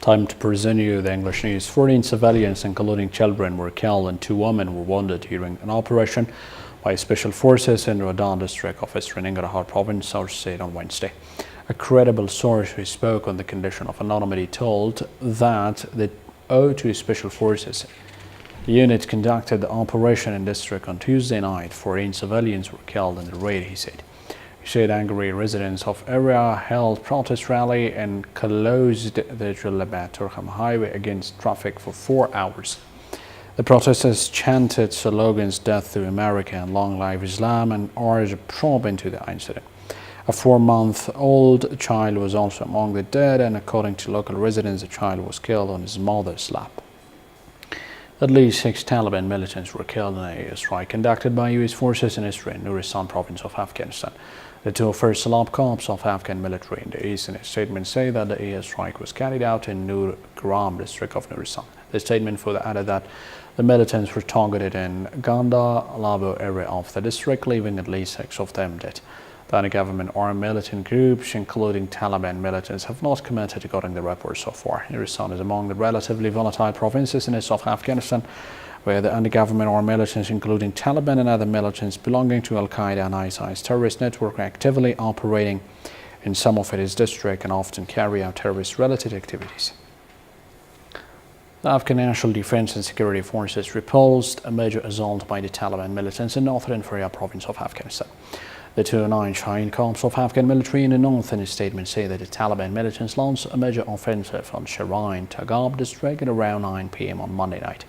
Time to present you the English news. 14 civilians, including children, were killed and 2 women were wounded during an operation by special forces in Radyabi district of Eastern Nangarhar province, South State on Wednesday. A credible source who spoke on the condition of anonymity told that the O2 special forces unit conducted the operation in district on Tuesday night. 14 civilians were killed in the raid, he said. He said angry residents of area held protest rally and closed the Dambadam highway against traffic for 4 hours. The protesters chanted slogans "Death to America" and "Long Live Islam" and urged a probe into the incident. A 4-month-old child was also among the dead, and according to local residents, the child was killed on his mother's lap. At least 6 Taliban militants were killed in an airstrike conducted by U.S. forces in Eastern Nawroz province of Afghanistan. The 2 first Salab corps of Afghan military in the east in a statement say that the airstrike was carried out in Nawroz district of Nawroz. The statement further added that the militants were targeted in Ganj area of the district, leaving at least 6 of them dead. The anti-government armed militant groups, including Taliban militants, have not commented regarding the report so far. Nawroz is among the relatively volatile provinces in east of Afghanistan, where the anti-government armed militants, including Taliban and other militants belonging to Al-Qaeda and ISIS terrorist network, are actively operating in some of its districts and often carry out terrorist-related activities. The Afghan National Defense and Security Forces repulsed a major assault by the Taliban militants in northern Faryab province of Afghanistan. The 209 Shaheen corps of Afghan military in the north in a statement say that the Taliban militants launched a major offensive on Shirain Tagab district at around 9 p.m. on Monday night.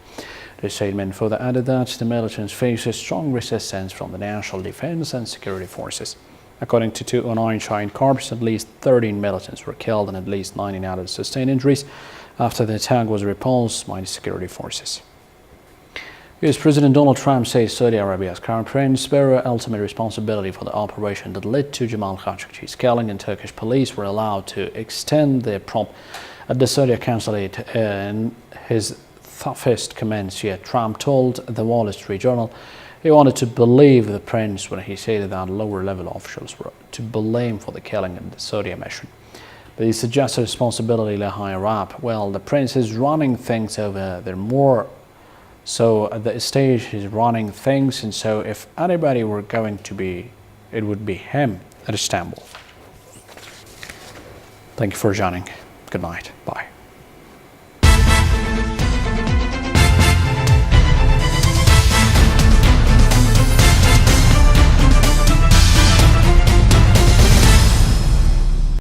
The statement further added that the militants face a strong resistance from the National Defense and Security Forces. According to 209 Shaheen corps, at least 13 militants were killed and at least 19 others sustained injuries after the attack was repulsed by the security forces. U.S. President Donald Trump says Saudi Arabia's crown prince bear ultimate responsibility for the operation that led to Jamal Khashoggi's killing, and Turkish police were allowed to extend their probe at the Saudi consulate in his toughest comments yet. Trump told the Wall Street Journal he wanted to believe the prince when he said that lower-level officials were to blame for the killing of the Saudi mission. But he suggested responsibility lay higher up. Well, the prince is running things over there more. So at the stage he's running things, and so if anybody were going to be, it would be him at Istanbul. Thank you for joining. Good night. Bye.